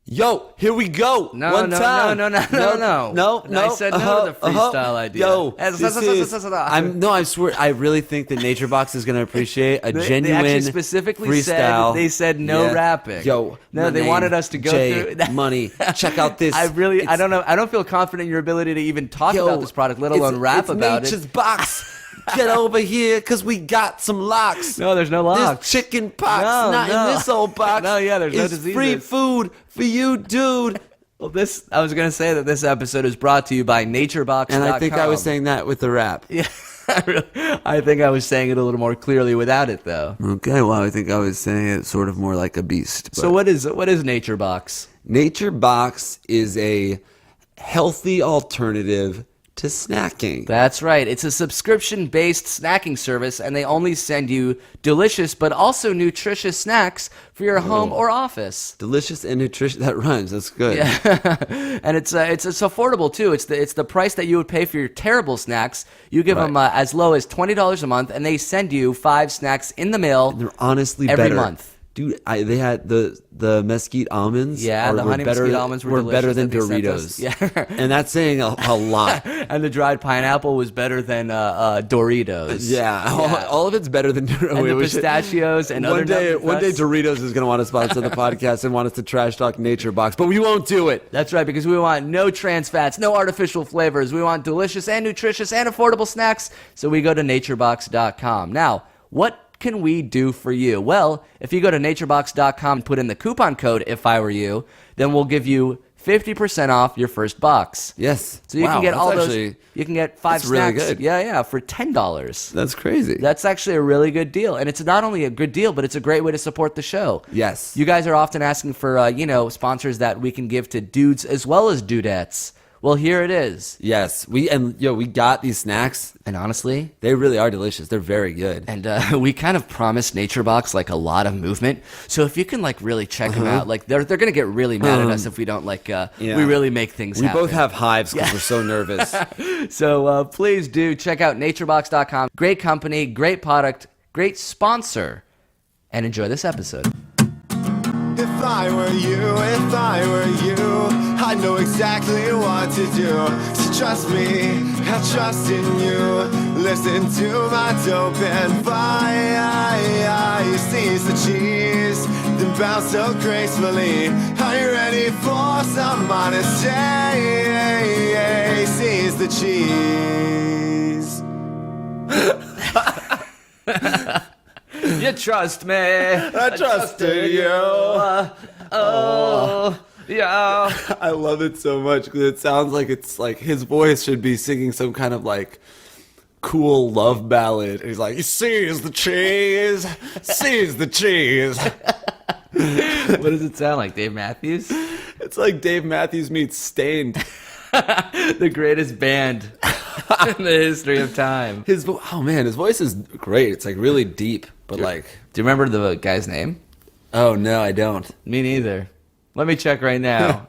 Yo, here we go. No. I said no to the freestyle idea. Yo, I swear, I really think that Nature Box is going to appreciate a genuine They actually specifically freestyle. said no rapping. Yo, no, they wanted us to go Jay, through money. Check out this. I don't know. I don't feel confident in your ability to even talk about this product, let alone rap about Nature's it. Box. Get over here, because we got some locks. No, there's no locks. There's chicken pox, No. in this old box. No, yeah, there's no It's diseases. free food for you, dude. Well, I was going to say that this episode is brought to you by NatureBox.com. And I think I was saying that with the rap. Yeah, I think I was saying it a little more clearly without it, though. Okay, well, I think I was saying it sort of more like a beast. So what is NatureBox? Nature Box is a healthy alternative to snacking. That's right. It's a subscription-based snacking service, and they only send you delicious but also nutritious snacks for your home or office. Delicious and nutritious. That rhymes. That's good. Yeah. And it's affordable too. It's the price that you would pay for your terrible snacks. You give them as low as $20 a month, and they send you 5 snacks in the mail. They're honestly every better. month. Dude, they had the mesquite almonds. Yeah, the honey mesquite almonds were better than delicious Doritos. Yeah, and that's saying a lot. And the dried pineapple was better than Doritos. Yeah, all of it's better than Doritos. And the pistachios and one other day nut nuts. Doritos is going to want to sponsor the podcast and want us to trash talk Nature Box, but we won't do it. That's right, because we want no trans fats, no artificial flavors. We want delicious and nutritious and affordable snacks. So we go to naturebox.com. Now, what can we do for you? Well, if you go to naturebox.com and put in the coupon code if I were you, then we'll give you 50% off your first box. Yes. So you can get all actually, those. You can get 5 that's really snacks. good. Yeah, for $10. That's crazy. That's actually a really good deal, and it's not only a good deal, but it's a great way to support the show. Yes. You guys are often asking for sponsors that we can give to dudes as well as dudettes. Well, here it is. Yes. We got these snacks, And honestly, they really are delicious. They're very good. and we kind of promised NatureBox like a lot of movement. So if you can like really check them out, like they're gonna get really mad at us if we don't we really make things happen. We both have hives because we're so nervous. So please do check out naturebox.com. Great company, great product, great sponsor, and enjoy this episode. If I were you, I'd know exactly what to do. So trust me, I trust in you. Listen to my dope and fire. Seize the cheese, then bounce so gracefully. Are you ready for some honesty? Seize the cheese. You trust me. I trusted you. Yeah. I love it so much because it sounds like it's like his voice should be singing some kind of like cool love ballad. He's like, seize the cheese, seize the cheese. What does it sound like, Dave Matthews? It's like Dave Matthews meets Stained. The greatest band in the history of time. His voice is great. It's like really deep, but like, Do you remember the guy's name? oh no, I don't. Me neither. Let me check right now.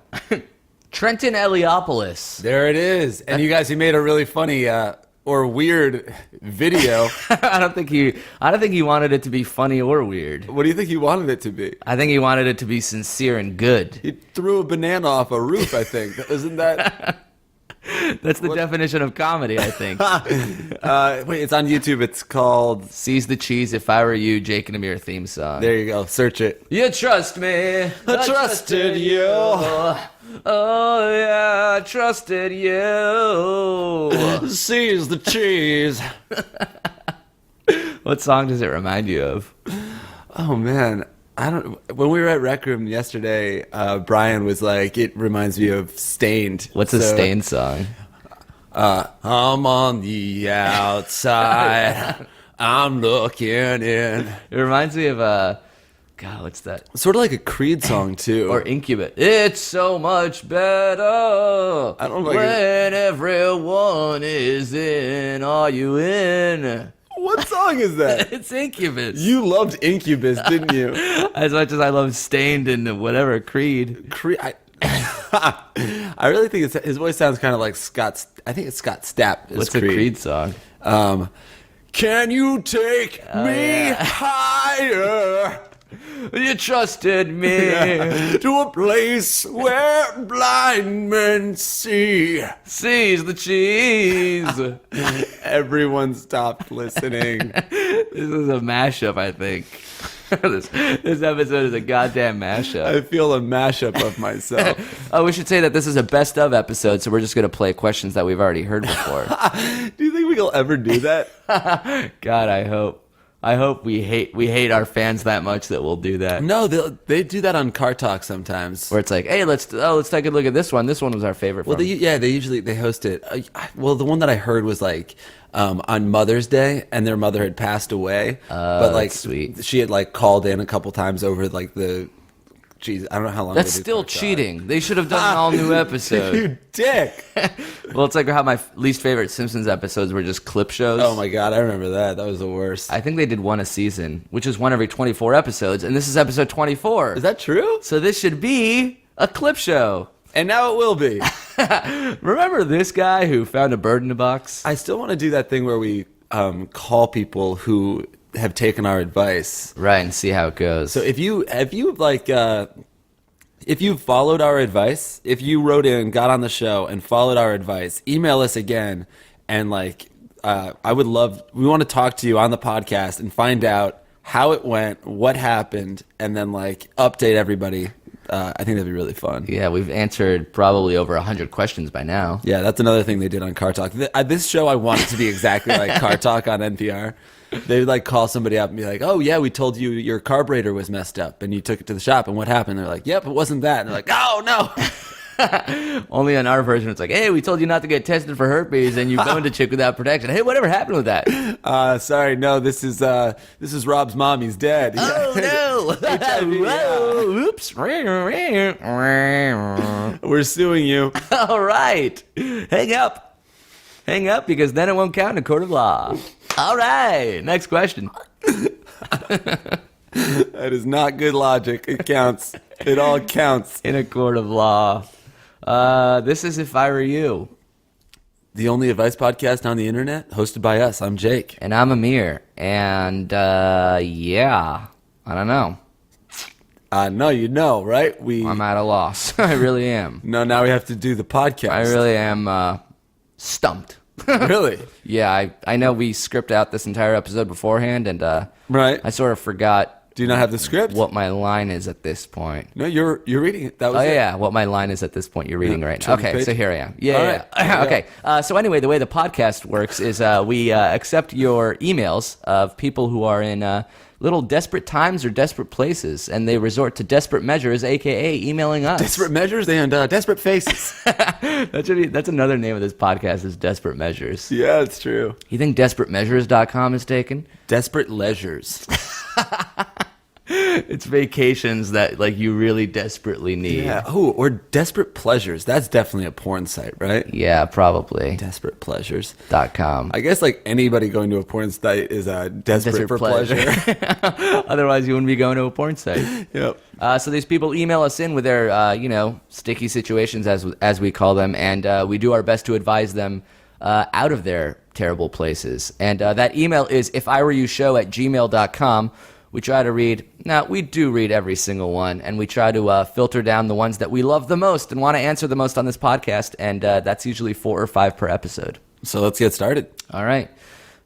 Trenton Eliopoulos. There it is. And you guys, he made a really funny or weird video. I don't think he wanted it to be funny or weird. What do you think he wanted it to be? I think he wanted it to be sincere and good. He threw a banana off a roof, I think. Isn't that? That's the definition of comedy, I think. Wait, it's on YouTube. It's called... Seize the Cheese, If I Were You, Jake and Amir theme song. There you go. Search it. You trust me. I trusted you. Oh, yeah, I trusted you. Seize the cheese. What song does it remind you of? Oh, man. I don't. When we were at Rec Room yesterday, Brian was like, it reminds me of Stained. What's a Stained song? I'm on the outside. I'm looking in. It reminds me of, God, what's that? Sort of like a Creed song, too. Or Incubus. It's so much better I don't like when everyone is in. Are you in? What song is that? It's Incubus. You loved Incubus, didn't you? As much as I love Stained and whatever, Creed. I really think his voice sounds kind of like Scott. I think it's Scott Stapp. What's a Creed song? Can you take me higher? You trusted me. To a place where blind men see. Seize the cheese. Everyone stopped listening. This is a mashup, I think. This episode is a goddamn mashup. I feel a mashup of myself. Oh, we should say that this is a best of episode, so we're just going to play questions that we've already heard before. Do you think we'll ever do that? God, I hope. I hope we hate our fans that much that we'll do that. No, they do that on Car Talk sometimes. Where it's like, hey, let's take a look at this one. This one was our favorite. Well, they usually host it. Well, the one that I heard was like on Mother's Day, and their mother had passed away. But like, that's sweet. She had like called in a couple times over like the. Jeez, I don't know how long. That's they do still Car Talk. cheating. They should have done an all new episode. You dick. Well, it's like how my least favorite Simpsons episodes were just clip shows. Oh my god, I remember that. That was the worst. I think they did one a season, which is one every 24 episodes, and this is episode 24. Is that true? So this should be a clip show. And now it will be. Remember this guy who found a bird in a box? I still want to do that thing where we call people who have taken our advice. Right, and see how it goes. So if you followed our advice, if you wrote in, got on the show, and followed our advice, email us again, and we want to talk to you on the podcast and find out how it went, what happened, and then update everybody. I think that'd be really fun. Yeah, we've answered probably over 100 questions by now. Yeah, that's another thing they did on Car Talk. This show, I want it to be exactly like Car Talk on NPR. They would call somebody up and be like, "Oh yeah, we told you your carburetor was messed up, and you took it to the shop, and what happened?" They're like, "Yep, it wasn't that." And they're like, "Oh no." Only on our version, it's like, "Hey, we told you not to get tested for herpes, and you go into chick without protection. Hey, whatever happened with that?" Sorry, no. This is Rob's mom. He's dead. Oh no! Whoa, oops! We're suing you. All right, hang up, because then it won't count in a court of law. All right, next question. That is not good logic. It counts. It all counts. In a court of law. This is If I Were You. The only advice podcast on the internet, hosted by us. I'm Jake. And I'm Amir. And, yeah, I don't know. No, you know, right? I'm at a loss. I really am. No, now we have to do the podcast. I really am stumped. Really? Yeah, I know we script out this entire episode beforehand, and Right. I sort of forgot Do you not have the script? what my line is at this point. No, you're reading it. That was it. Yeah, what my line is at this point. You're reading right now. turn the Okay, page. so here I am. All Yeah. right. Okay. So anyway, the way the podcast works is we accept your emails of people who are in little desperate times or desperate places, and they resort to desperate measures, aka emailing us. Desperate measures and desperate faces. That's another name of this podcast is Desperate Measures. Yeah, it's true. You think DesperateMeasures.com is taken? Desperate leisures. It's vacations that you really desperately need. Yeah. Oh, or desperate pleasures. That's definitely a porn site, right? Yeah, probably. Desperate pleasures. .com. I guess anybody going to a porn site is desperate for pleasure. Otherwise, you wouldn't be going to a porn site. Yep. So these people email us in with their, sticky situations, as we call them, and we do our best to advise them out of their terrible places. And that email is ifereyoushow@gmail.com. We try to read, we do read every single one, and we try to filter down the ones that we love the most and want to answer the most on this podcast, and that's usually 4 or 5 per episode. So let's get started. All right.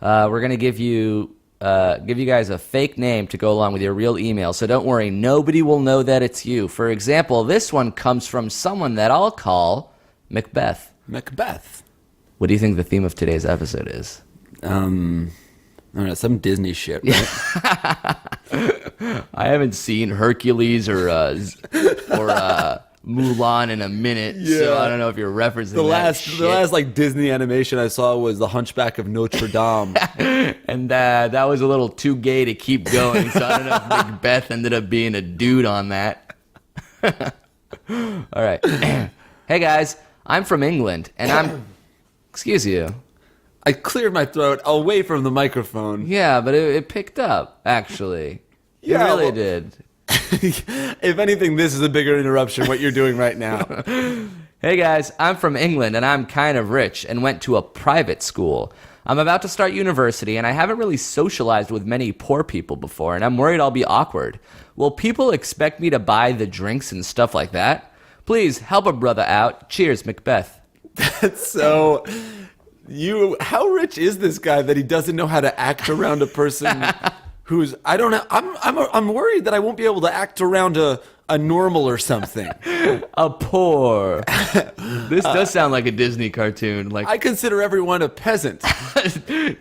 We're going to give you guys a fake name to go along with your real email, so don't worry, nobody will know that it's you. For example, this one comes from someone that I'll call Macbeth. Macbeth. What do you think the theme of today's episode is? I don't know, some Disney shit, right? I haven't seen Hercules or Mulan in a minute, so I don't know if you're referencing The that last Disney animation I saw was The Hunchback of Notre Dame. And that was a little too gay to keep going, so I don't know if Macbeth ended up being a dude on that. All right. Hey guys, I'm from England, and I'm... Excuse you. I cleared my throat away from the microphone. Yeah, but it picked up, actually. Yeah, It really well- did. If anything, this is a bigger interruption, what you're doing right now. Hey guys, I'm from England and I'm kind of rich and went to a private school. I'm about to start university, and I haven't really socialized with many poor people before, and I'm worried I'll be awkward. Will people expect me to buy the drinks and stuff like that? Please help a brother out. Cheers, Macbeth. So, how rich is this guy that he doesn't know how to act around a person who's, I don't know, I'm worried that I won't be able to act around a normal or something. A poor. This does sound like a Disney cartoon. Like, I consider everyone a peasant.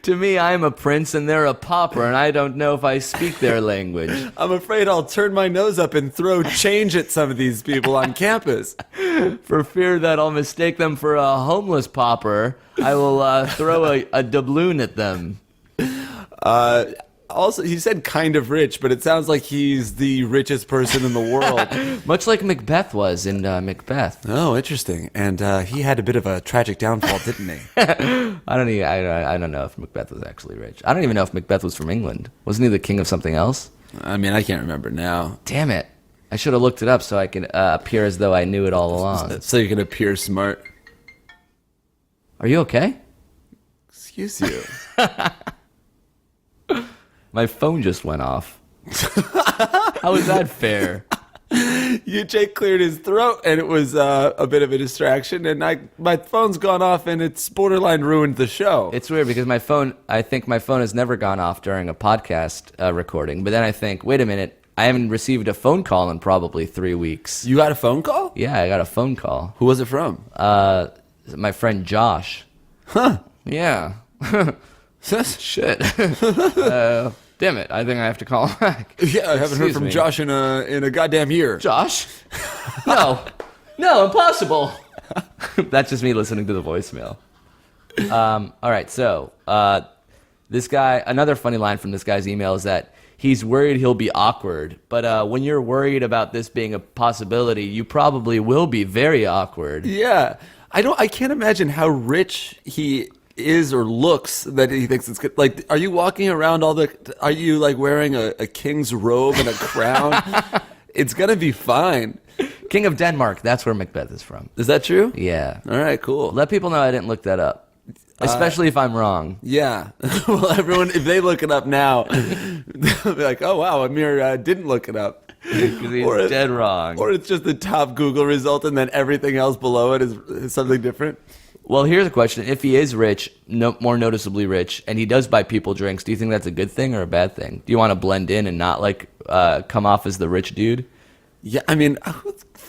to me, I'm a prince and they're a pauper, and I don't know if I speak their language. I'm afraid I'll turn my nose up and throw change at some of these people on campus. For fear that I'll mistake them for a homeless pauper, I will throw a doubloon at them. Also, he said kind of rich, but it sounds like he's the richest person in the world. Much like Macbeth was in Macbeth. Oh, interesting. And he had a bit of a tragic downfall, didn't he? I don't know if Macbeth was actually rich. I don't even know if Macbeth was from England. Wasn't he the king of something else? I mean, I can't remember now. Damn it. I should have looked it up so I could appear as though I knew it all along. So you can appear smart. Are you okay? Excuse you. My phone just went off. How is that fair? Jake cleared his throat, and it was a bit of a distraction, and my phone's gone off, and it's borderline ruined the show. It's weird because I think my phone has never gone off during a podcast recording, but then I think, wait a minute, I haven't received a phone call in probably 3 weeks. You got a phone call? Yeah, I got a phone call. Who was it from? My friend Josh. Huh. Yeah. Shit. Damn it, I think I have to call him back. Yeah, I haven't heard Excuse from me. Josh in a goddamn year. Josh? No, impossible. That's just me listening to the voicemail. All right, so this guy, another funny line from this guy's email is that he's worried he'll be awkward. But when you're worried about this being a possibility, you probably will be very awkward. Yeah. I can't imagine how rich he is or looks that he thinks it's good. Like, are you walking around are you like wearing a king's robe and a crown? It's gonna be fine. King of Denmark, that's where Macbeth is from. Is that true? Yeah. All right, cool. Let people know I didn't look that up. Especially if I'm wrong. Yeah. Well, everyone, if they look it up now, they'll be like, oh, wow, Amir didn't look it up. Because he's dead wrong. Or it's just the top Google result and then everything else below it is something different. Well, here's a question. If he is rich, more noticeably rich, and he does buy people drinks, do you think that's a good thing or a bad thing? Do you want to blend in and not come off as the rich dude? Yeah, I mean,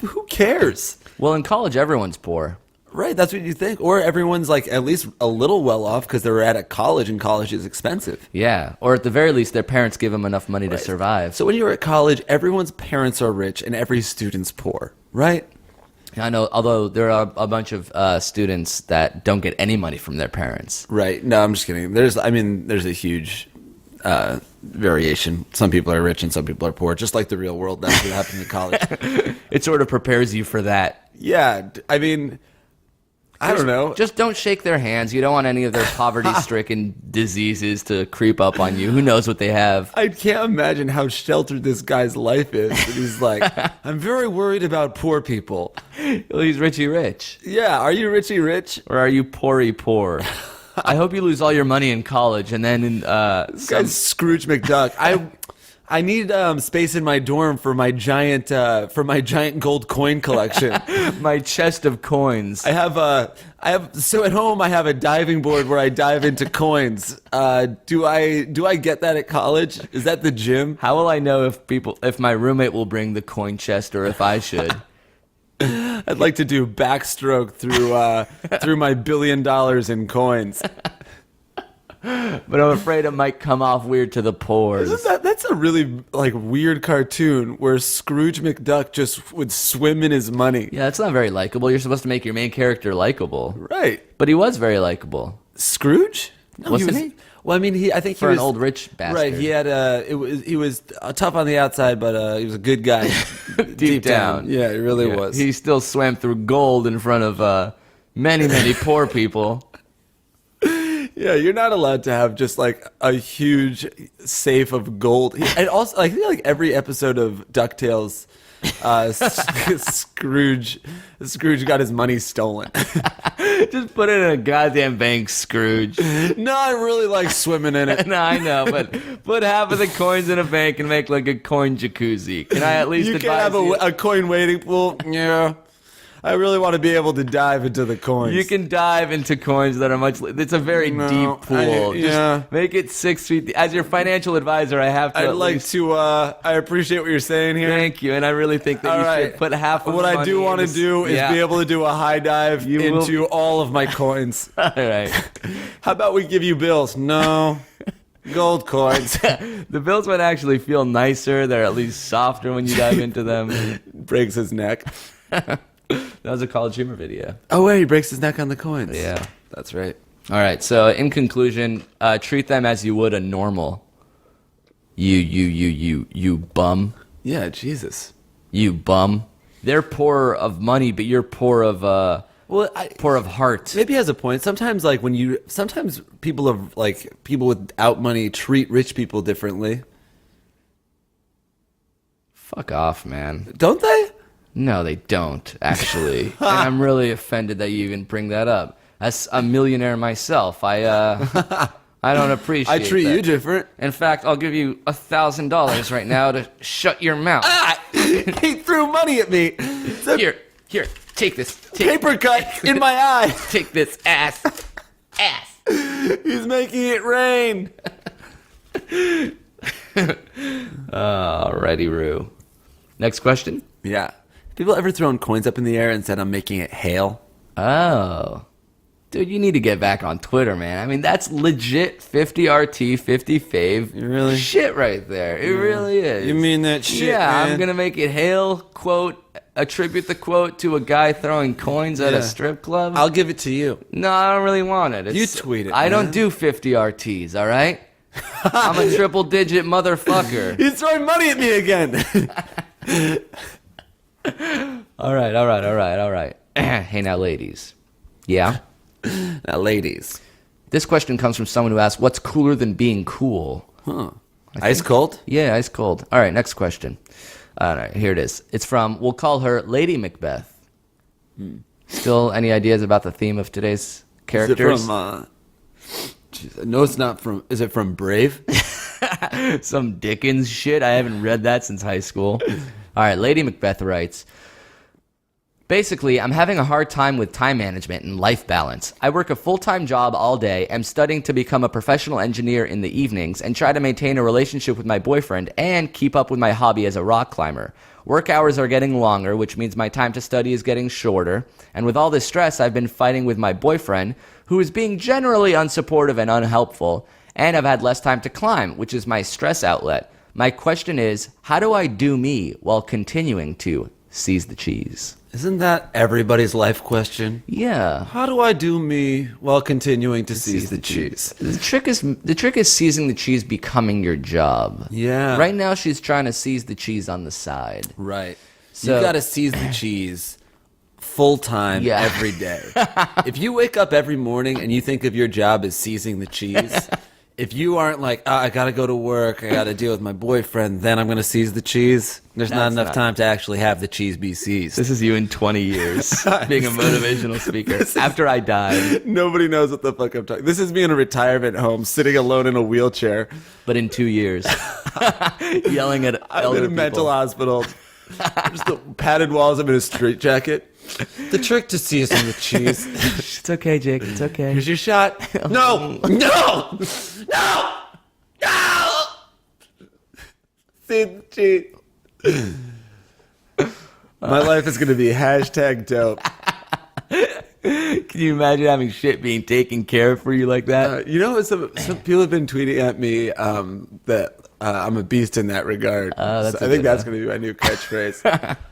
who cares? Well, in college, everyone's poor. Right, that's what you think. Or everyone's like at least a little well off because they're at a college and college is expensive. Yeah, or at the very least, their parents give them enough money to survive. So when you're at college, everyone's parents are rich and every student's poor, right? I know, although there are a bunch of students that don't get any money from their parents. Right. No, I'm just kidding. There's a huge variation. Some people are rich and some people are poor, just like the real world. That's what happens in college. It sort of prepares you for that. Yeah, I mean, I don't know. Just don't shake their hands. You don't want any of their poverty-stricken diseases to creep up on you. Who knows what they have? I can't imagine how sheltered this guy's life is. And he's like, I'm very worried about poor people. Well, he's Richie Rich. Yeah, are you Richie Rich? Or are you Poory Poor? I hope you lose all your money in college and then in This guy's Scrooge McDuck. I need space in my dorm for my giant gold coin collection. my chest of coins. I have so at home I have a diving board where I dive into coins. Do I get that at college? Is that the gym? How will I know if my roommate will bring the coin chest or if I should? I'd like to do backstroke through my $1 billion in coins. But I'm afraid it might come off weird to the pores. That's a really weird cartoon where Scrooge McDuck just would swim in his money. Yeah, that's not very likable. You're supposed to make your main character likable. Right. But he was very likable. Scrooge? No, Wasn't he? Well, I mean, I think For he was an old rich bastard. Right. He had he was tough on the outside, but he was a good guy Deep down. Yeah, he really was. He still swam through gold in front of many, many poor people. Yeah, you're not allowed to have just a huge safe of gold. And also, I feel like every episode of DuckTales, Scrooge got his money stolen. Just put it in a goddamn bank, Scrooge. No, I really like swimming in it. No, I know, but put half of the coins in a bank and make like a coin jacuzzi. Can I at least You can't advise have you? a coin waiting pool. Yeah. I really want to be able to dive into the coins. You can dive into coins that are much. It's a very deep pool. Just make it 6 feet. As your financial advisor, I have to. I'd like to. I appreciate what you're saying here. Thank you, and I really think that you should put half of what the I money do want to into- do is Yeah. be able to do a high dive into all of my coins. All right. How about we give you bills? No. Gold coins. The bills might actually feel nicer. They're at least softer when you dive into them. Breaks his neck. That was a College Humor video. Oh, wait, he breaks his neck on the coins. Yeah. That's right. All right. So in conclusion, treat them as you would a normal. You bum. Yeah, Jesus. You bum. They're poor of money, but you're poor of poor of heart. Maybe he has a point. Sometimes, like sometimes people without money treat rich people differently. Fuck off, man. Don't they? No, they don't, actually. And I'm really offended that you even bring that up. As a millionaire myself, I don't appreciate I treat that. you different. In fact, I'll give you $1,000 right now to shut your mouth. He threw money at me. Here, take this. Paper cut in my eye. Take this, ass. He's making it rain. Alrighty, Roo. Next question. Yeah. People ever thrown coins up in the air and said, I'm making it hail? Oh. Dude, you need to get back on Twitter, man. I mean, that's legit 50 RT, 50 fave. Really? Shit right there. It really is. You mean that shit, Yeah, man? I'm going to make it hail, quote, attribute the quote to a guy throwing coins at Yeah. a strip club. I'll give it to you. No, I don't really want it. You tweet it, I don't man. do 50 RTs, all right? I'm a triple-digit motherfucker. He's throwing money at me again. All right. Hey, now, ladies. Yeah? Now, ladies. This question comes from someone who asked, what's cooler than being cool? Huh. Ice cold? Yeah, ice cold. All right, next question. All right, here it is. It's from, we'll call her Lady Macbeth. Still any ideas about the theme of today's characters? Is it from, no, it's not from, is it from Brave? Some Dickens shit. I haven't read that since high school. All right, Lady Macbeth writes, basically, I'm having a hard time with time management and life balance. I work a full-time job all day, am studying to become a professional engineer in the evenings, and try to maintain a relationship with my boyfriend and keep up with my hobby as a rock climber. Work hours are getting longer, which means my time to study is getting shorter. And with all this stress, I've been fighting with my boyfriend, who is being generally unsupportive and unhelpful, and I've had less time to climb, which is my stress outlet. My question is, how do I do me while continuing to seize the cheese? Isn't that everybody's life question? Yeah. How do I do me while continuing to seize the cheese? The trick is seizing the cheese becoming your job. Yeah. Right now she's trying to seize the cheese on the side. Right. So- You got to seize the cheese full time Yeah. every day. If you wake up every morning and you think of your job as seizing the cheese, if you aren't like, I got to go to work, I got to deal with my boyfriend, then I'm going to seize the cheese, there's not That's enough not- time to actually have the cheese be seized. This is you in 20 years being a motivational speaker. After I die, Nobody knows what the fuck I'm talking. This is me in a retirement home, sitting alone in a wheelchair. but in 2 years, yelling at I'm elder in a people. mental hospital. Just the padded walls. I'm in a straitjacket. The trick to seizing the cheese. It's okay, Jake. It's okay. Here's your shot. No! No! No! No! See the cheese. My life is going to be hashtag dope. Can you imagine having shit being taken care of for you like that? You know, some people have been tweeting at me that I'm a beast in that regard. That's So a I think good that's one. going to be my new catchshrase.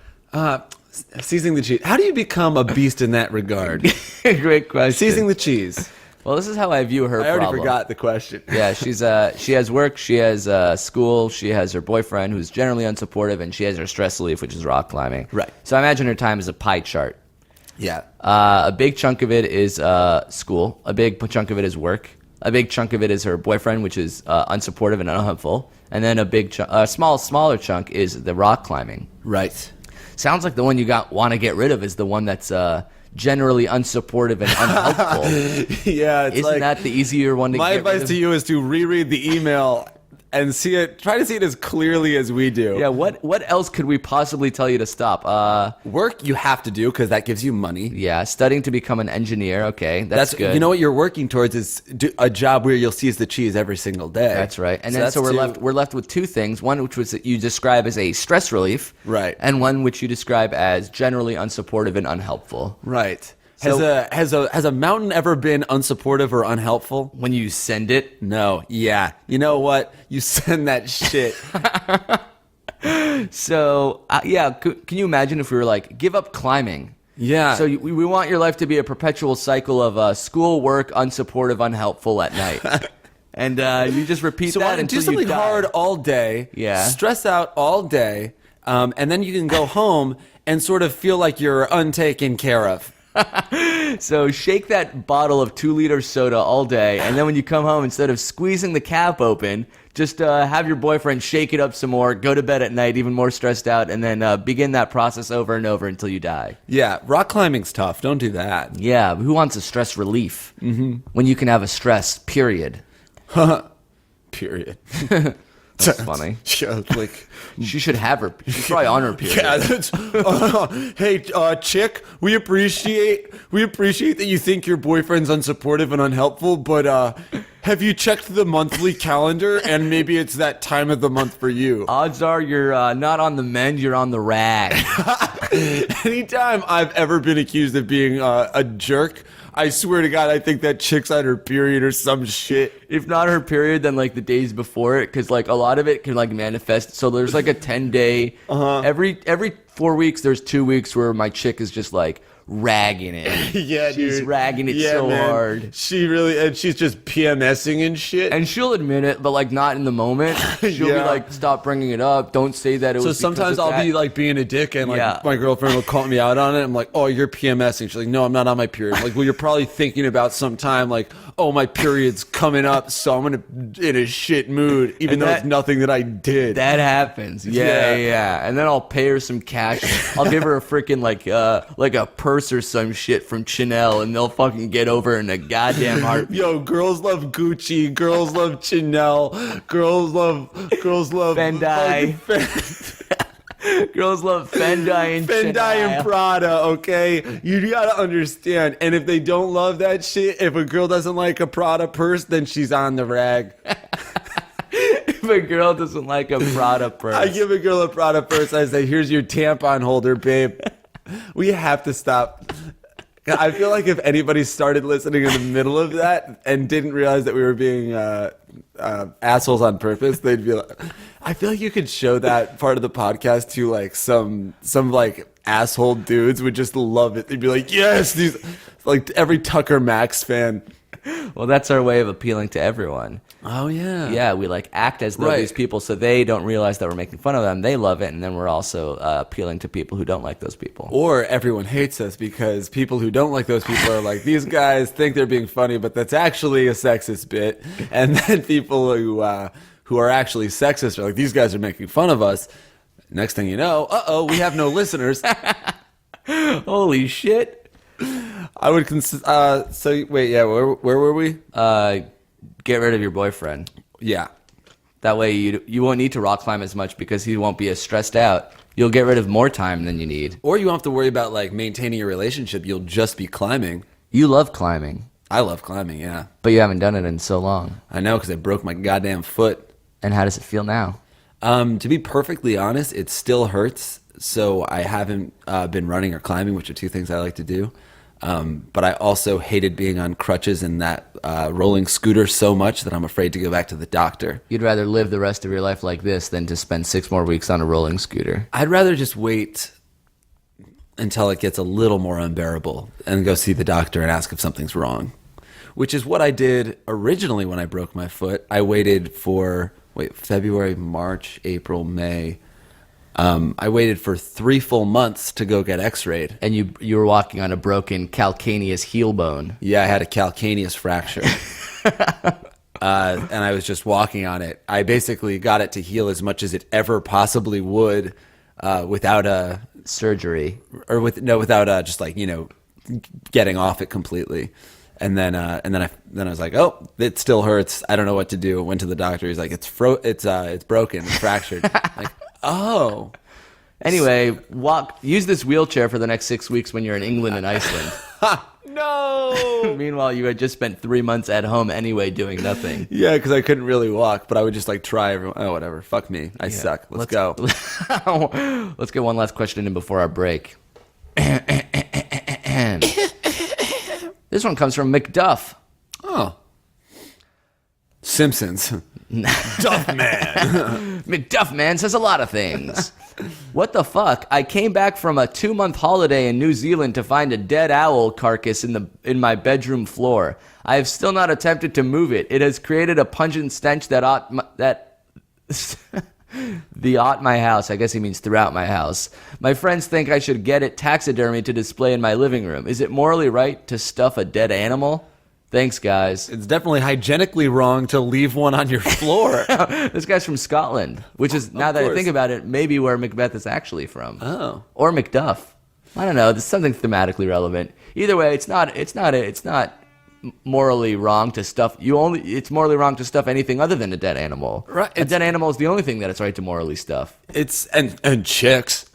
Seizing the cheese. How do you become a beast in that regard? Great question. Seizing the cheese. Well, this is how I view her I already problem. forgot the question. Yeah, she has work, she has school, she has her boyfriend who's generally unsupportive, and she has her stress relief, which is rock climbing. Right. So I imagine her time is a pie chart. Yeah. A big chunk of it is school. A big chunk of it is work. A big chunk of it is her boyfriend, which is unsupportive and unhelpful. And then a smaller chunk is the rock climbing. Right. Sounds like the one you want to get rid of is the one that's generally unsupportive and unhelpful. Yeah, it's Isn't like, that the easier one to my get advice rid of? to you is to reread the email and try to see it as clearly as we do. Yeah, what else could we possibly tell you to stop? Work you have to do because that gives you money. Yeah, studying to become an engineer. Okay, that's good. You know what you're working towards is a job where you'll seize the cheese every single day. That's right. And So then so that's we're left with two things. One which was that you describe as a stress relief, Right. And one which you describe as generally unsupportive and unhelpful. Right. So- Has a mountain ever been unsupportive or unhelpful? When you send it, No. Yeah. You know what? You send that shit. so yeah, can you imagine if we were like, give up climbing? Yeah. So we want your life to be a perpetual cycle of school, work, unsupportive, unhelpful at night. And you just repeat So that why don't until do something you die. hard all day, Yeah. stress out all day, and then you can go home and sort of feel like you're untaken care of. So shake that bottle of 2-liter soda all day, and then when you come home, instead of squeezing the cap open, just have your boyfriend shake it up some more, go to bed at night even more stressed out, and then begin that process over and over until you die. Yeah, rock climbing's tough. Don't do that. Yeah, but who wants a stress relief when you can have a stress, period? Period. That's funny. Yeah, like, She should have her. She's probably on her period. yeah, that's, hey, chick, we appreciate that you think your boyfriend's unsupportive and unhelpful, but have you checked the monthly calendar? And maybe it's that time of the month for you. Odds are you're not on the mend, you're on the rag. Anytime I've ever been accused of being a jerk, I swear to God, I think that chick's on her period or some shit. If not her period, then like the days before it, because like a lot of it can like manifest. So there's like a 10-day. Every 4 weeks, there's 2 weeks where my chick is just like ragging it. Yeah, she's dude. ragging it Yeah, so man. hard. She really, and she's just PMSing and shit. And she'll admit it, but like not in the moment. She'll be Yeah. like, "Stop bringing it up. Don't say that it So was." because sometimes of I'll that." be like being a dick, and like Yeah. my girlfriend will call me out on it. I'm like, "Oh, you're PMSing." She's like, "No, I'm not on my period." I'm like, well, you're probably thinking about some time, like, "Oh, my period's coming up, so I'm in a shit mood," even And though that- it's nothing that I did. That happens. Yeah, Yeah. yeah. And then I'll pay her some cash. I'll give her a freaking like a purse or some shit from Chanel, and they'll fucking get over in a goddamn heartbeat. Yo, girls love Gucci, girls love Chanel, girls love Fendai. Girls love Fendai and Fendai Chanel. and Prada, okay? You gotta understand. And if they don't love that shit, if a girl doesn't like a Prada purse, then she's on the rag. If a girl doesn't like a Prada purse. I give a girl a Prada purse, I say, here's your tampon holder, babe. We have to stop. I feel like if anybody started listening in the middle of that and didn't realize that we were being assholes on purpose, they'd be like, I feel like you could show that part of the podcast to like some like asshole dudes would just love it. They'd be like, yes, these, like every Tucker Max fan. Well, that's our way of appealing to everyone. Oh yeah. Yeah, we like act as though Right. these people, so they don't realize that we're making fun of them. They love it, and then we're also appealing to people who don't like those people. Or everyone hates us because people who don't like those people are like, these guys think they're being funny, but that's actually a sexist bit. And then people who are actually sexist are like, these guys are making fun of us. Next thing you know, we have no listeners. Holy shit! I would so wait, yeah, where were we? Get rid of your boyfriend. Yeah. That way you won't need to rock climb as much because he won't be as stressed out. You'll get rid of more time than you need. Or you don't have to worry about like maintaining a relationship. You'll just be climbing. You love climbing, I love climbing, yeah. but you haven't done it in so long. I know because I broke my goddamn foot. And how does it feel now? To be perfectly honest, it still hurts. So I haven't been running or climbing, which are two things I like to do. But I also hated being on crutches and that rolling scooter so much that I'm afraid to go back to the doctor. You'd rather live the rest of your life like this than to spend 6 more weeks on a rolling scooter. I'd rather just wait until it gets a little more unbearable and go see the doctor and ask if something's wrong, which is what I did originally when I broke my foot. I waited for, February, March, April, May. I waited for 3 full months to go get x-rayed. And you were walking on a broken calcaneus heel bone. Yeah, I had a calcaneus fracture. And I was just walking on it. I basically got it to heal as much as it ever possibly would without a surgery. without just like, getting off it completely. And then I was like, oh, it still hurts. I don't know what to do. Went to the doctor. He's like, it's broken, it's fractured. Like, oh. Anyway, use this wheelchair for the next 6 weeks when you're in England and Iceland. No. Meanwhile, you had just spent 3 months at home anyway doing nothing. Yeah, because I couldn't really walk, but I would just like try everyone. Oh, whatever. Fuck me. I suck. Let's go. Let's get one last question in before our break. This one comes from McDuff. Oh. Simpsons. Duff Man. McDuff Man says a lot of things. What the fuck? I came back from a 2-month holiday in New Zealand to find a dead owl carcass in my bedroom floor. I have still not attempted to move it. It has created a pungent stench that my house. I guess he means throughout my house. My friends think I should get it taxidermy to display in my living room. Is it morally right to stuff a dead animal? Thanks, guys. It's definitely hygienically wrong to leave one on your floor. This guy's from Scotland, which is, now that I think about it, maybe where Macbeth is actually from. Oh. Or Macduff. I don't know. There's something thematically relevant. Either way, it's not morally wrong to stuff. It's morally wrong to stuff anything other than a dead animal. Right. A dead animal is the only thing that it's right to morally stuff. It's and chicks.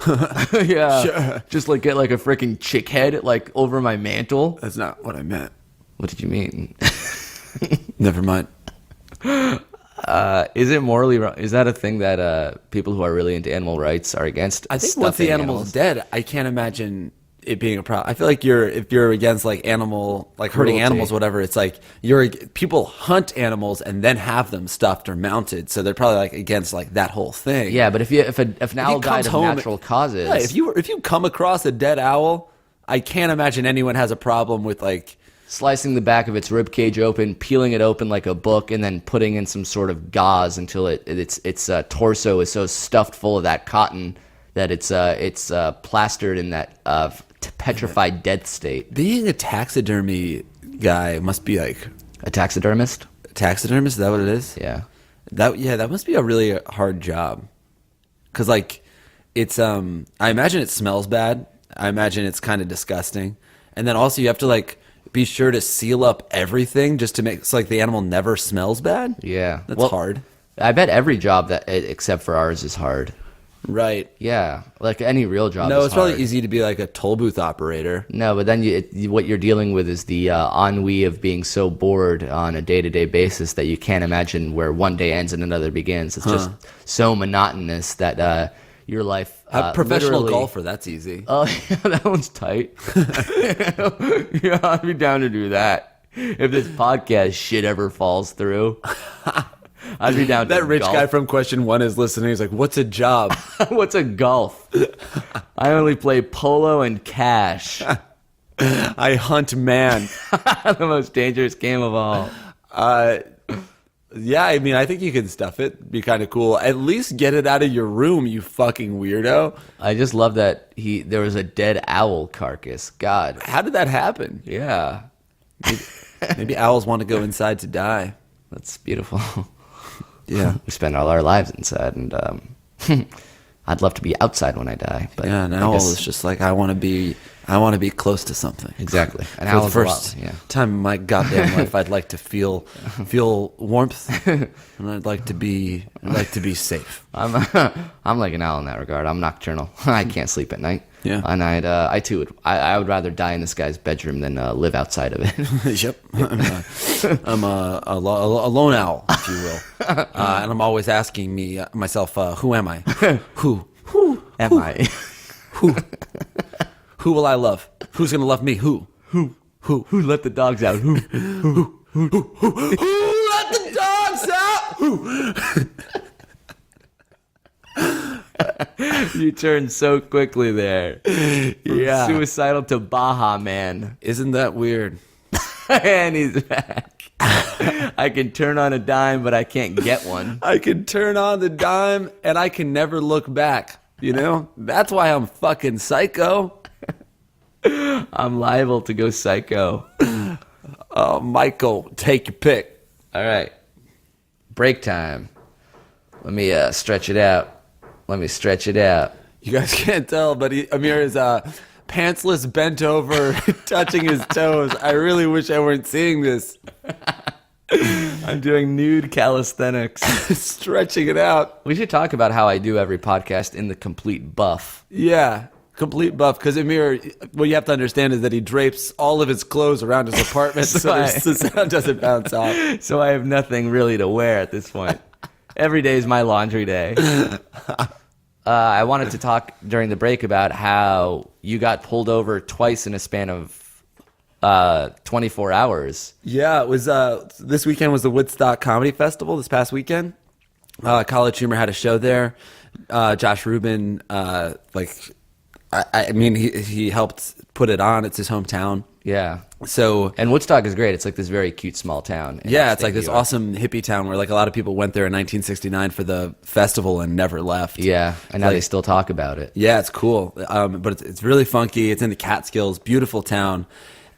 Yeah. Sure. Just like get like a freaking chick head like over my mantle. That's not what I meant. What did you mean? Never mind. Is it morally wrong? Is that a thing that people who are really into animal rights are against? I think once the animal's dead, I can't imagine it being a problem. I feel like if you're against like hurting Cruelty. animals, whatever, it's like people hunt animals and then have them stuffed or mounted, so they're probably like against like that whole thing. Yeah, but if an owl died of natural causes, yeah, if you come across a dead owl, I can't imagine anyone has a problem with like slicing the back of its rib cage open, peeling it open like a book, and then putting in some sort of gauze until its torso is so stuffed full of that cotton that it's plastered in that petrified death state. Being a taxidermy guy must be like a taxidermist. Taxidermist, is that what it is? Yeah. That must be a really hard job. Cause like it's I imagine it smells bad. I imagine it's kind of disgusting, and then also you have to like be sure to seal up everything just to make so like the animal never smells bad. Yeah, that's hard. I bet every job except for ours is hard. Right. Yeah, like any real job. No, is it's hard. probably easy to be like a toll booth operator. No, but then what you're dealing with is the ennui of being so bored on a day-to-day basis that you can't imagine where one day ends and another begins. It's just so monotonous that your life. Professional golfer, that's easy. Oh, yeah, that one's tight. Yeah, I'd be down to do that if this podcast shit ever falls through. I'd be down to that rich golf. guy from question 1 is listening. He's like, what's a job? What's a golf? I only play polo and cash. I hunt man. The most dangerous game of all. Yeah, I mean, I think you can stuff it. Be kind of cool. At least get it out of your room, you fucking weirdo. I just love that there was a dead owl carcass. God. How did that happen? Yeah. Maybe owls want to go inside to die. That's beautiful. Yeah. We spend all our lives inside, and I'd love to be outside when I die. But yeah, an owl is just like, I want to be close to something. Exactly. An owl. For the first time in my goddamn life, I'd like to feel warmth, and I'd like to be safe. I'm like an owl in that regard. I'm nocturnal. I can't sleep at night. Yeah. And I would rather die in this guy's bedroom than live outside of it. Yep. I'm a lone owl, if you will, and I'm always asking myself, who am I? Who am I? Who will I love? Who's gonna love me? Who Let the dogs out? Who let the dogs out? You turned so quickly there. Yeah. Suicidal to Baja Man. Isn't that weird? And he's back. I can turn on a dime, but I can't get one. I can turn on the dime, and I can never look back. You know? That's why I'm fucking psycho. I'm liable to go psycho. Michael, take your pick. All right. Break time. Let me stretch it out. You guys can't tell, but Amir is pantsless, bent over, touching his toes. I really wish I weren't seeing this. I'm doing nude calisthenics. Stretching it out. We should talk about how I do every podcast in the complete buff. Yeah, complete buff. Because Amir, what you have to understand is that he drapes all of his clothes around his apartment so the sound doesn't bounce off. So I have nothing really to wear at this point. Every day is my laundry day. I wanted to talk during the break about how you got pulled over twice in a span of 24 hours. Yeah, it was this weekend was the Woodstock Comedy Festival this past weekend. College Humor had a show there. Josh Rubin, I mean, he helped put it on. It's his hometown. Yeah. So And Woodstock is great. It's like this very cute small town. yeah, it's like this awesome hippie town where like a lot of people went there in 1969 for the festival and never left. Yeah, and now they still talk about it. Yeah, it's cool. But it's really funky. It's in the Catskills, beautiful town.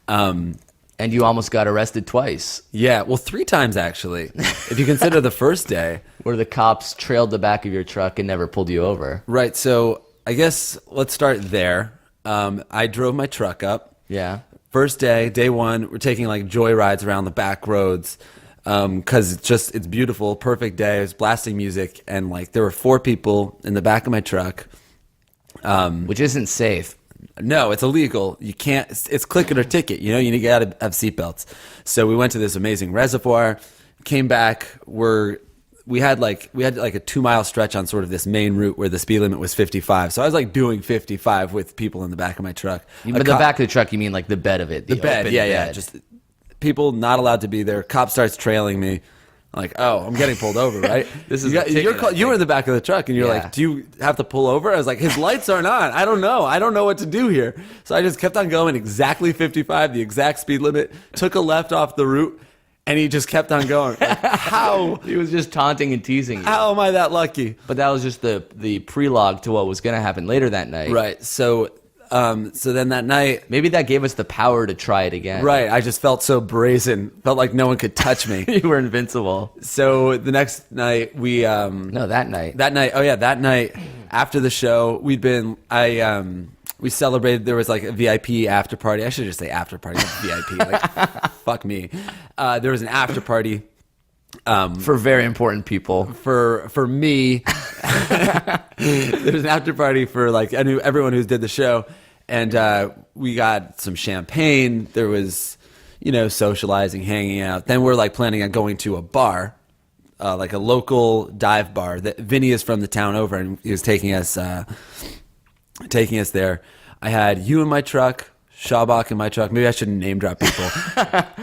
And you almost got arrested twice. Yeah, well, 3 times actually, if you consider the first day. Where the cops trailed the back of your truck and never pulled you over. Right, so I guess let's start there. I drove my truck up. Yeah. First day, day 1, we're taking like joy rides around the back roads because it's beautiful, perfect day. It was blasting music, and like there were 4 people in the back of my truck. Which isn't safe. No, it's illegal. You can't. It's click it or ticket. You know, you got to have seatbelts. So we went to this amazing reservoir, came back. We had like a 2-mile stretch on sort of this main route where the speed limit was 55. So I was like doing 55 with people in the back of my truck. But the back of the truck, you mean like the bed of it? The bed, open yeah. bed. Just people not allowed to be there. Cop starts trailing me. I'm like, oh, I'm getting pulled over, right? This is you were in the back of the truck, and you're like, do you have to pull over? I was like, his lights aren't on. I don't know what to do here. So I just kept on going exactly 55, the exact speed limit. Took a left off the route, and he just kept on going. Like, how? He was just taunting and teasing you. How am I that lucky? But that was just the prelogue to what was going to happen later that night. Right. So then that night, Maybe that gave us the power to try it again. right, I just felt so brazen. Felt like no one could touch me. You were invincible. So the next night we No, that night. that night after the show we celebrated. There was like a VIP after party. I should just say after party, not VIP. Like fuck me. There was an after party For very important people. for me. There was an after party for like everyone who did the show, and we got some champagne. There was, socializing, hanging out. Then we're like planning on going to a bar, like a local dive bar. That Vinny is from the town over, and he was taking us there. I had you in my truck, Shawbach in my truck. Maybe I shouldn't name drop people,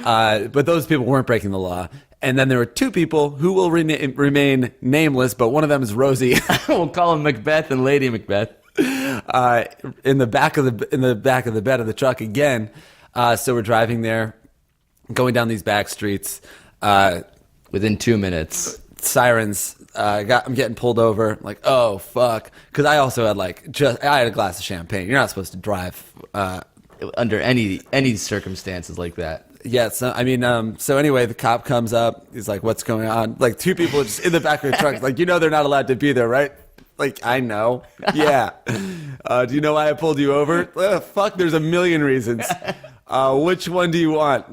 but those people weren't breaking the law. And then there were 2 people who will remain nameless, but one of them is Rosie. We'll call him Macbeth and Lady Macbeth. In the back of the bed of the truck again. So we're driving there, going down these back streets. Within 2 minutes. Sirens. I'm getting pulled over. Like, oh fuck, because I also had I had a glass of champagne. You're not supposed to drive Under any circumstances like that. Yeah, so so anyway, the cop comes up. He's like, "What's going on?" Like 2 people just in the back of the truck. Like, they're not allowed to be there, right? Like, I know. Yeah. Do you know why I pulled you over? Fuck, there's a million reasons. Which one do you want?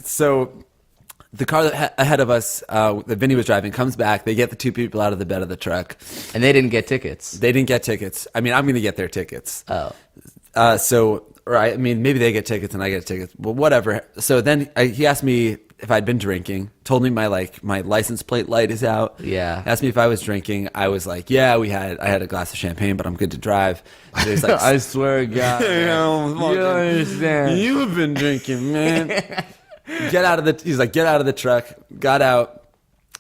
So the car ahead of us, that Vinny was driving, comes back. They get the 2 people out of the bed of the truck. And they didn't get tickets. They didn't get tickets. I'm going to get their tickets. Oh. Right. Maybe they get tickets and I get tickets. Well, whatever. So then he asked me if I'd been drinking. Told me my license plate light is out. Yeah. Asked me if I was drinking. I was like, yeah, I had a glass of champagne, but I'm good to drive. So he's like, I swear to God. you don't understand. You've been drinking, man. He's like, get out of the truck. Got out.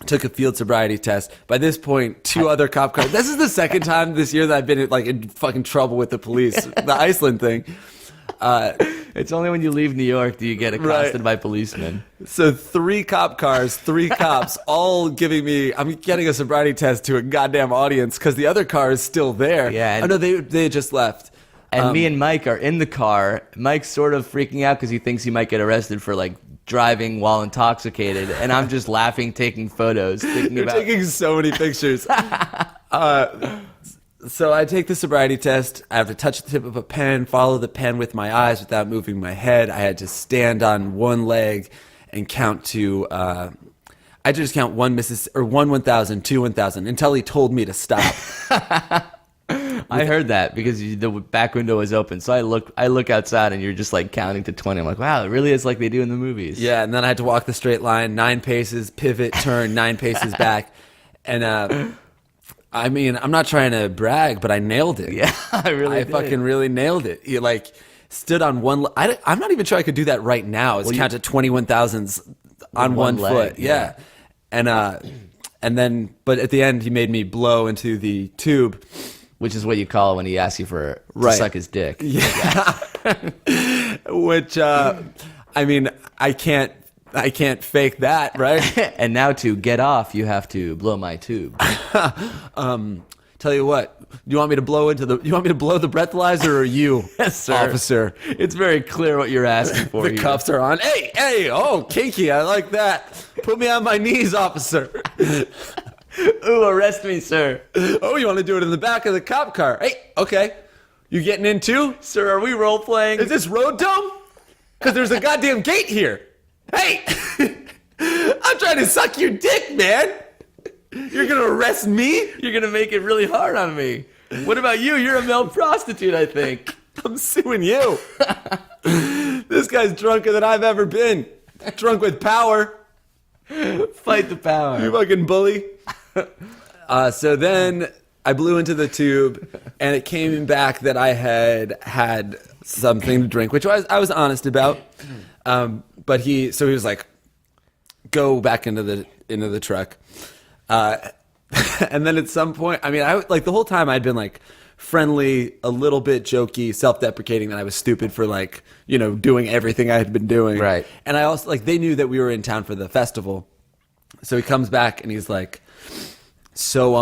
Took a field sobriety test. By this point, 2 other cop cars. This is the second time this year that I've been in fucking trouble with the police. The Iceland thing. It's only when you leave New York do you get accosted by policemen. So 3 cop cars, 3 cops, all giving me. I'm getting a sobriety test to a goddamn audience because the other car is still there. Yeah. I know they just left. And me and Mike are in the car. Mike's sort of freaking out because he thinks he might get arrested for driving while intoxicated, and I'm just laughing, taking photos, thinking You're about taking so many pictures. So I take the sobriety test. I have to touch the tip of a pen, follow the pen with my eyes without moving my head. I had to stand on one leg and count to. I had to just count one 1,000, 2 1,000 until he told me to stop. I heard that because the back window was open. So I look outside and you're just like counting to 20. I'm like, wow, it really is like they do in the movies. Yeah, and then I had to walk the straight line, 9 paces, pivot, turn, 9 paces back, and. I mean, I'm not trying to brag, but I nailed it. Yeah, I fucking really nailed it. You like stood on one. I'm not even sure I could do that right now. It's count to 21,000s on one leg, foot. Yeah, and then, but at the end, he made me blow into the tube, which is what you call when he asks you to suck his dick. Yeah, which I mean, I can't fake that, right? And now to get off, you have to blow my tube. Tell you what, you want me to blow the breathalyzer or you, Yes, sir. officer? It's very clear what you're asking for. The cuffs are on. Hey, oh, kinky, I like that. Put me on my knees, officer. Ooh, arrest me, sir. Oh, you want to do it in the back of the cop car? Hey, okay. You getting in too? Sir, are we role playing? Is this road dome? Because there's a goddamn gate here. Hey, I'm trying to suck your dick, man. You're going to arrest me? You're going to make it really hard on me. What about you? You're a male prostitute, I think. I'm suing you. This guy's drunker than I've ever been. Drunk with power. Fight the power. You fucking bully. So then I blew into the tube, and it came back that I had something to drink, which I was honest about. But he was like, go back into the truck. And then at some point, I mean, the whole time I'd been like friendly, a little bit jokey, self-deprecating that I was stupid for like, doing everything I had been doing. Right. And I also they knew that we were in town for the festival. So he comes back and he's like, so,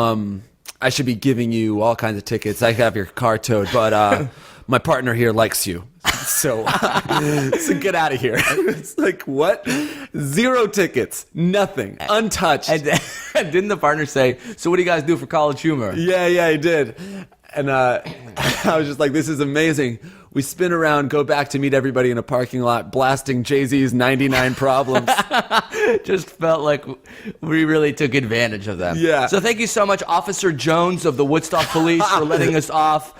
I should be giving you all kinds of tickets. I have your car towed, but, my partner here likes you. So get out of here. It's like, what? 0 tickets, nothing, untouched. And didn't the partner say, so what do you guys do for College Humor? Yeah, he did. And I was just like, this is amazing. We spin around, go back to meet everybody in a parking lot, blasting Jay-Z's 99 Problems. Just felt like we really took advantage of them. Yeah. So thank you so much, Officer Jones of the Woodstock Police, for letting us off.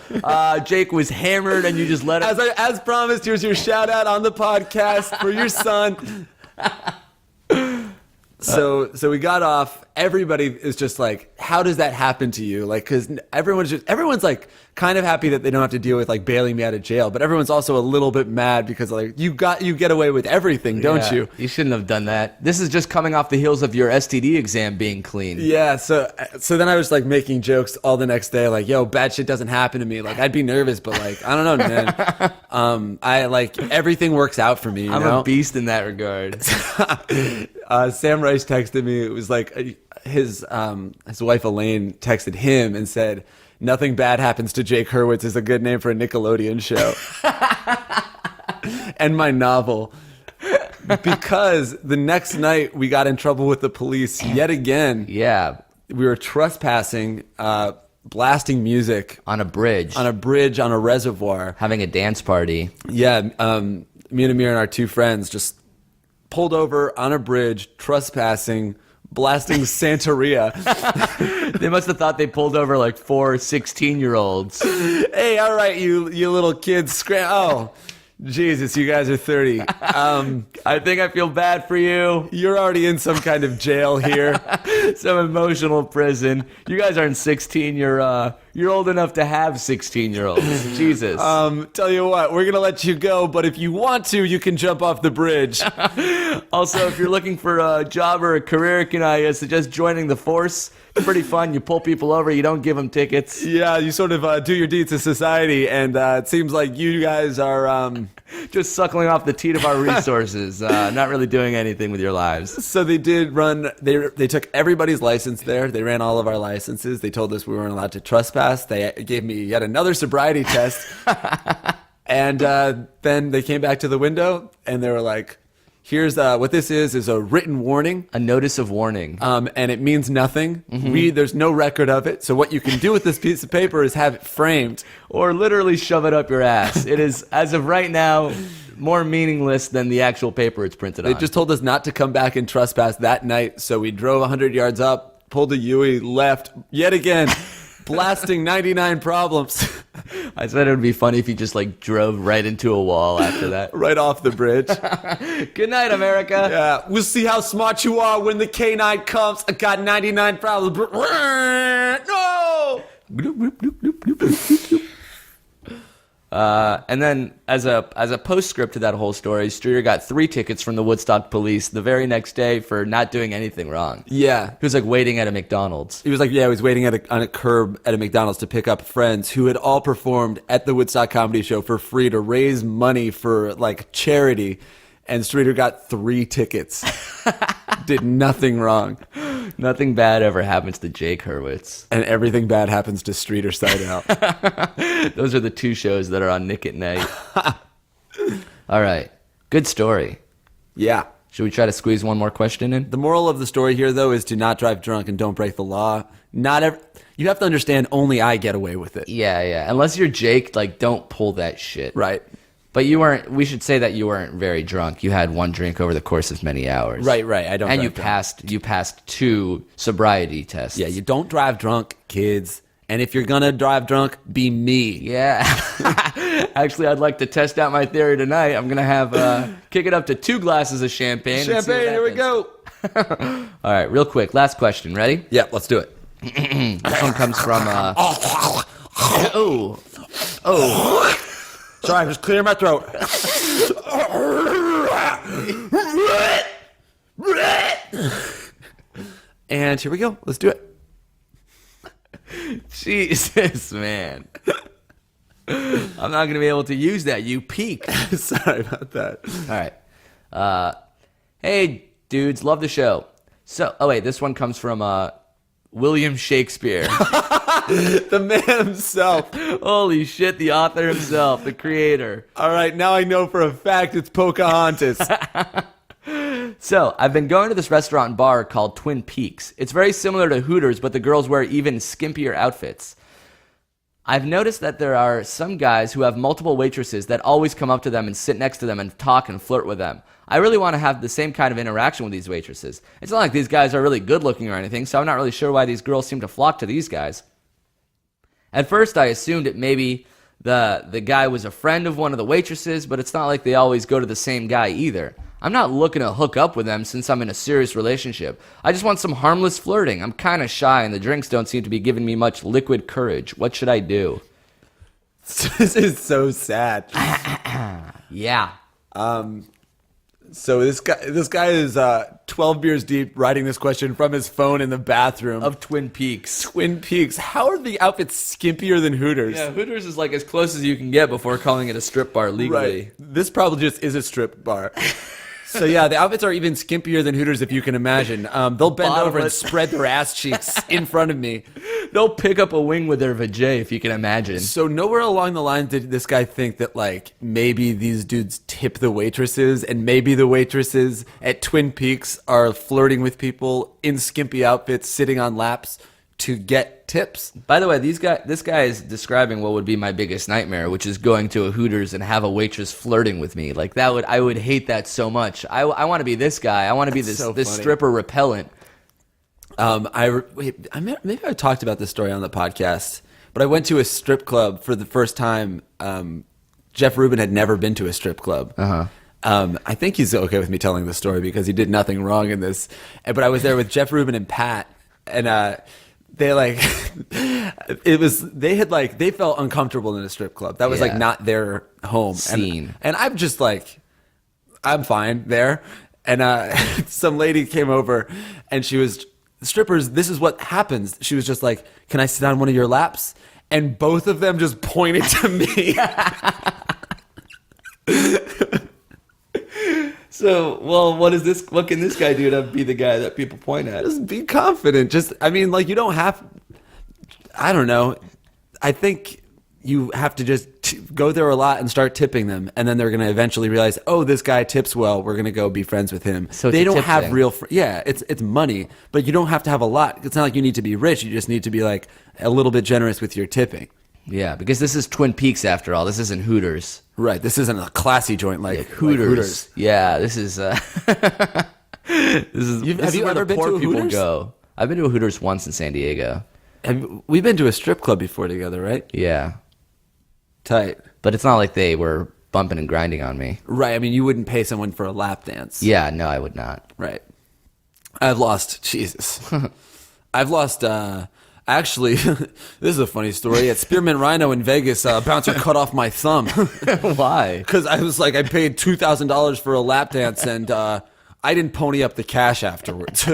Jake was hammered, and you just let us. As promised, here's your shout out on the podcast for your son. So we got off. Everybody is just like, how does that happen to you? Like, because everyone's like kind of happy that they don't have to deal with like bailing me out of jail, but everyone's also a little bit mad because like you get away with everything, don't you? You shouldn't have done that. This is just coming off the heels of your STD exam being clean. Yeah. So then I was like making jokes all the next day, like, yo, bad shit doesn't happen to me. Like I'd be nervous, but like I don't know, man. I like everything works out for me. I'm a beast in that regard. Sam Rice texted me. It was like his wife Elaine texted him and said, "Nothing bad happens to Jake Hurwitz" is a good name for a Nickelodeon show. And my novel, because the next night we got in trouble with the police yet again. Yeah, we were trespassing, blasting music on a bridge on a reservoir, having a dance party. Yeah, me and Amir and our 2 friends just pulled over on a bridge, trespassing, blasting Santeria. They must have thought they pulled over like 4 16-year-olds. Hey, all right, you little kids. Oh, Jesus, you guys are 30. I think I feel bad for you. You're already in some kind of jail here. Some emotional prison. You guys aren't 16. You're old enough to have 16-year-olds. Jesus. Tell you what, we're going to let you go, but if you want to, you can jump off the bridge. Also, if you're looking for a job or a career, can I suggest joining the force? It's pretty fun. You pull people over. You don't give them tickets. Yeah, you sort of do your deeds to society, and it seems like you guys are... just suckling off the teat of our resources, not really doing anything with your lives. So they did run... They took everybody's license there. They ran all of our licenses. They told us we weren't allowed to trespass. They gave me yet another sobriety test. And then they came back to the window, and they were like, Here's what this is a written warning. A notice of warning. And it means nothing. There's no record of it. So what you can do with this piece of paper is have it framed. Or literally shove it up your ass. It is, as of right now, more meaningless than the actual paper it's printed on. They just told us not to come back and trespass that night. So we drove 100 yards up, pulled a Yui, left, yet again, blasting 99 problems. I said it would be funny if you just like drove right into a wall after that. Right off the bridge. Good night, America. Yeah, we'll see how smart you are when the K9 comes. I got 99 problems. No! And then, as a postscript to that whole story, Streeter got 3 tickets from the Woodstock police the very next day for not doing anything wrong. Yeah. He was like waiting at a McDonald's. He was like, yeah, he was waiting on a curb at a McDonald's to pick up friends who had all performed at the Woodstock Comedy Show for free to raise money for like charity. And Streeter got 3 tickets. Did nothing wrong. Nothing bad ever happens to Jake Hurwitz. And everything bad happens to Streeter Side Out. Those are the 2 shows that are on Nick at Night. All right. Good story. Yeah. Should we try to squeeze one more question in? The moral of the story here, though, is to not drive drunk and don't break the law. You have to understand only I get away with it. Yeah. Unless you're Jake, like, don't pull that shit. Right. But we should say that you weren't very drunk. You had 1 drink over the course of many hours. Right. I don't. And drive you passed 2 sobriety tests. Yeah, you don't drive drunk, kids. And if you're gonna drive drunk, be me. Yeah. Actually, I'd like to test out my theory tonight. I'm gonna have kick it up to 2 glasses of champagne. Champagne, here we go. All right, real quick, last question. Ready? Yeah, let's do it. This one comes from. Oh. Sorry, I'm just clearing my throat. And here we go. Let's do it. Jesus, man. I'm not going to be able to use that. You peaked. Sorry about that. All right. Hey, dudes, love the show. So, this one comes from William Shakespeare. The man himself. Holy shit, the author himself, the creator. All right, now I know for a fact it's Pocahontas. So, I've been going to this restaurant and bar called Twin Peaks. It's very similar to Hooters, but the girls wear even skimpier outfits. I've noticed that there are some guys who have multiple waitresses that always come up to them and sit next to them and talk and flirt with them. I really want to have the same kind of interaction with these waitresses. It's not like these guys are really good looking or anything, so I'm not really sure why these girls seem to flock to these guys. At first, I assumed it maybe the guy was a friend of one of the waitresses, but it's not like they always go to the same guy either. I'm not looking to hook up with them since I'm in a serious relationship. I just want some harmless flirting. I'm kind of shy, and the drinks don't seem to be giving me much liquid courage. What should I do? This is so sad. Yeah. So this guy is 12 beers deep, writing this question from his phone in the bathroom Of Twin Peaks. Twin Peaks. How are the outfits skimpier than Hooters? Yeah, Hooters is like as close as you can get before calling it a strip bar legally. Right. This probably just is a strip bar. So yeah, the outfits are even skimpier than Hooters, if you can imagine. They'll bend over and spread their ass cheeks in front of me. They'll pick up a wing with their vajay, if you can imagine. So nowhere along the line did this guy think that like maybe these dudes tip the waitresses, and maybe the waitresses at Twin Peaks are flirting with people in skimpy outfits, sitting on laps to get tips. By the way, this guy is describing what would be my biggest nightmare, which is going to a Hooters and have a waitress flirting with me. Like I would hate that so much. I want to be this guy. I want to be this stripper repellent. Maybe I talked about this story on the podcast, but I went to a strip club for the first time. Jeff Rubin had never been to a strip club. I think he's okay with me telling the story because he did nothing wrong in this. But I was there with Jeff Rubin and Pat, and they felt uncomfortable in a strip club. That was like not their home Scene. And I'm just like, I'm fine there. And some lady came over, and she was, strippers, this is what happens. She was just like, can I sit on one of your laps? And both of them just pointed to me. So, well, what can this guy do to be the guy that people point at? Just be confident. You don't have, I don't know. I think you have to just go there a lot and start tipping them, and then they're going to eventually realize, oh, this guy tips well, we're going to go be friends with him. So it's they a don't tip have thing. real yeah, it's money, but you don't have to have a lot. It's not like you need to be rich. You just need to be like a little bit generous with your tipping. Yeah, because this is Twin Peaks after all. This isn't Hooters. Right. This isn't a classy joint like Hooters. Yeah, this is this is Have you where ever the been poor to a people Hooters? go. I've been to a Hooters once in San Diego. We've been to a strip club before together, right? Yeah. Tight. But it's not like they were bumping and grinding on me. Right. I mean, you wouldn't pay someone for a lap dance. Yeah, no, I would not. Right. I've lost, Jesus. I've lost, actually, this is a funny story. At Spearmint Rhino in Vegas, a bouncer cut off my thumb. Why? Because I was like, I paid $2,000 for a lap dance and I didn't pony up the cash afterwards.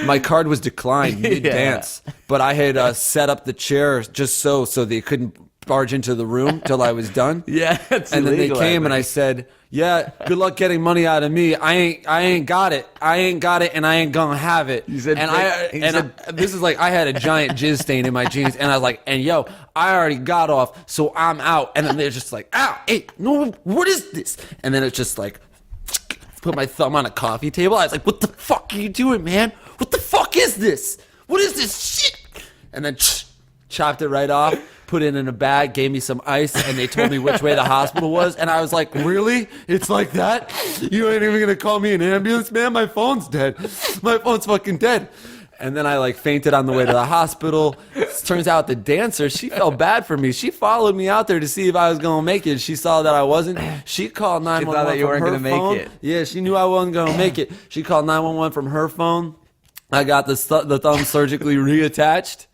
My card was declined mid-dance, but I had set up the chair just so they couldn't barge into the room till I was done. Yeah, it's and then they illegal, came I and I said, yeah, good luck getting money out of me. I ain't got it. I ain't got it, and I ain't gonna have it. You said, This is like I had a giant jizz stain in my jeans, and I was like, and yo, I already got off, so I'm out. And then they're just like, ow, hey, no, what is this? And then it's just like, put my thumb on a coffee table. I was like, what the fuck are you doing, man? What the fuck is this? What is this shit? And then chopped it right off, put it in a bag, gave me some ice, and they told me which way the hospital was. And I was like, really? It's like that? You ain't even gonna call me an ambulance, man? My phone's dead. My phone's fucking dead. And then I like fainted on the way to the hospital. Turns out the dancer, she felt bad for me. She followed me out there to see if I was gonna make it. She saw that I wasn't. She called 911 thought that you from weren't her gonna make phone. it. Yeah, she knew I wasn't gonna make it. She called 911 from her phone. I got the thumb surgically reattached.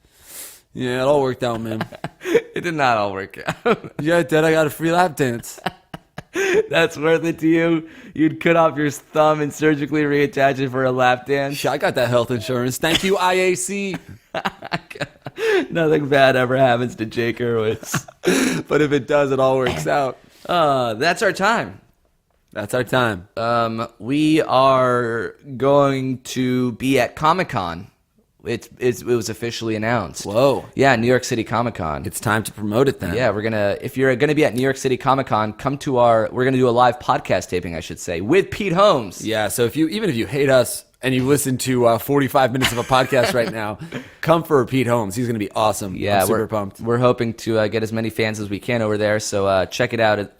Yeah, it all worked out, man. It did not all work out. Yeah, it did. I got a free lap dance. That's worth it to you? You'd cut off your thumb and surgically reattach it for a lap dance? I got that health insurance. Thank you, IAC. Nothing bad ever happens to Jake Hurwitz. But if it does, it all works out. That's our time. That's our time. We are going to be at Comic-Con. It was officially announced. Whoa. Yeah, New York City Comic-Con. It's time to promote it then. Yeah, if you're gonna be at New York City Comic-Con, we're gonna do a live podcast taping, I should say, with Pete Holmes. Yeah, so even if you hate us and you listen to 45 minutes of a podcast right now, come for Pete Holmes. He's going to be awesome. Yeah, I'm super pumped. We're hoping to get as many fans as we can over there, so check it out.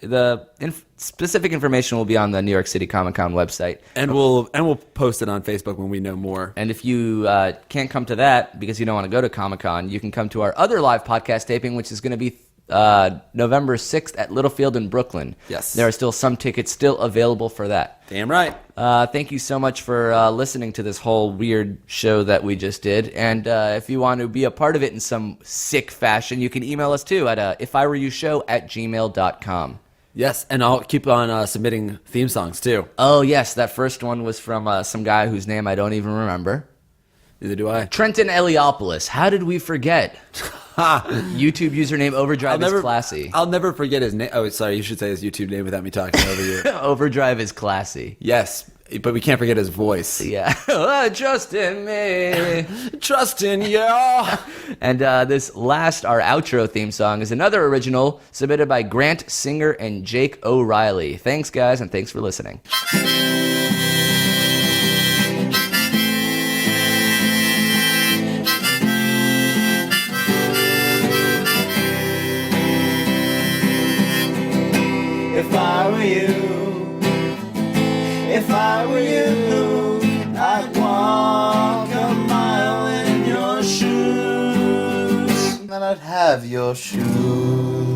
Specific information will be on the New York City Comic-Con website. And we'll post it on Facebook when we know more. And if you can't come to that because you don't want to go to Comic-Con, you can come to our other live podcast taping, which is going to be November 6th at Littlefield in Brooklyn. Yes. There are still some tickets still available for that. Damn right. Thank you so much for listening to this whole weird show that we just did. And if you want to be a part of it in some sick fashion, you can email us too at ifiwereyoushow@gmail.com. Yes, and I'll keep on submitting theme songs too. Oh, yes, that first one was from some guy whose name I don't even remember. Neither do I. Trenton Eliopoulos. How did we forget? YouTube username Overdrive is classy. I'll never forget his name. Oh, sorry, you should say his YouTube name without me talking over you. Overdrive is classy. Yes, but we can't forget his voice. Yeah. Trust in me. Trust in you. And our outro theme song is another original submitted by Grant Singer and Jake O'Reilly. Thanks, guys, and thanks for listening. If I were you, I'd walk a mile in your shoes, and I'd have your shoes.